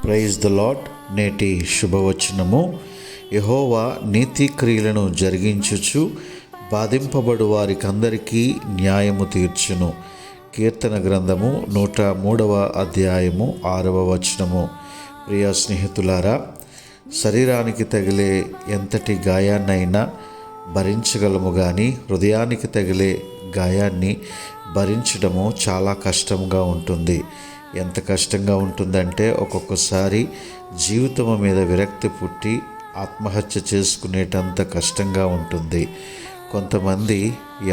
Praise the lord. నేటి శుభవచనము: యెహోవా నీతి క్రియలను జరిగించుచు బాధింపబడు వారికందరికీ న్యాయము తీర్చును. కీర్తన గ్రంథము 103వ అధ్యాయము 6వ వచనము. ప్రియ స్నేహితులారా, శరీరానికి తగిలే ఎంతటి గాయాన్నైనా భరించగలము, కానీ హృదయానికి తగిలే గాయాన్ని భరించడము చాలా కష్టంగా ఉంటుంది. ఎంత కష్టంగా ఉంటుందంటే ఒక్కొక్కసారి జీవితం మీద విరక్తి పుట్టి ఆత్మహత్య చేసుకునేటంత కష్టంగా ఉంటుంది. కొంతమంది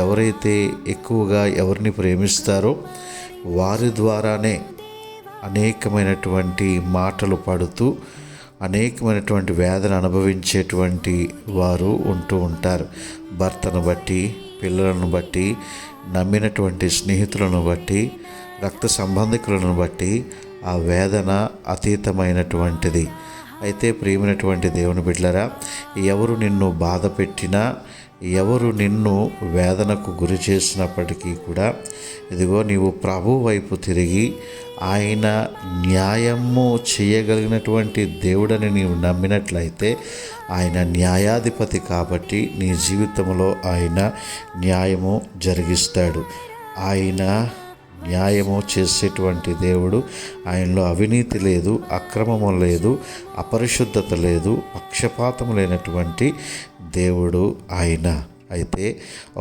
ఎవరైతే ఎక్కువగా ఎవరిని ప్రేమిస్తారో వారి ద్వారానే అనేకమైనటువంటి మాటలు పడుతూ అనేకమైనటువంటి వేదన అనుభవించేటువంటి వారు ఉంటూ ఉంటారు. భర్తను బట్టి, పిల్లలను బట్టి, నమ్మినటువంటి స్నేహితులను బట్టి, రక్త సంబంధికులను బట్టి ఆ వేదన అతీతమైనటువంటిది. అయితే ప్రియమైనటువంటి దేవుని బిడ్డలారా, ఎవరు నిన్ను బాధ పెట్టినా, ఎవరు నిన్ను వేదనకు గురి చేసినప్పటికీ కూడా ఇదిగో నీవు ప్రభు వైపు తిరిగి ఆయన న్యాయము చేయగలిగినటువంటి దేవుడని నీవు నమ్మినట్లయితే ఆయన న్యాయాధిపతి కాబట్టి నీ జీవితంలో ఆయన న్యాయము జరిగిస్తాడు. ఆయన న్యాయము చేసేటువంటి దేవుడు. ఆయనలో అవినీతి లేదు, అక్రమము లేదు, అపరిశుద్ధత లేదు, పక్షపాతం లేనటువంటి దేవుడు ఆయన. అయితే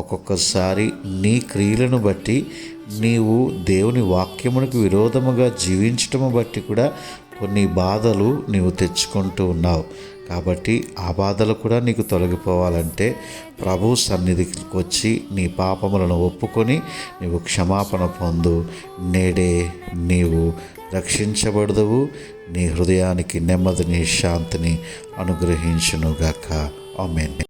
ఒక్కొక్కసారి నీ క్రియలను బట్టి, నీవు దేవుని వాక్యమునకు విరోధముగా జీవించటము బట్టి కూడా కొన్ని బాధలు నీవు తెచ్చుకుంటూ ఉన్నావు. కాబట్టి ఆ బాధలు కూడా నీకు తొలగిపోవాలంటే ప్రభు సన్నిధికి వచ్చి నీ పాపములను ఒప్పుకొని నీవు క్షమాపణ పొందు. నేడే నీవు రక్షించబడదువు. నీ హృదయానికి నెమ్మదిని, శాంతిని అనుగ్రహించునుగాక. ఆమేన్.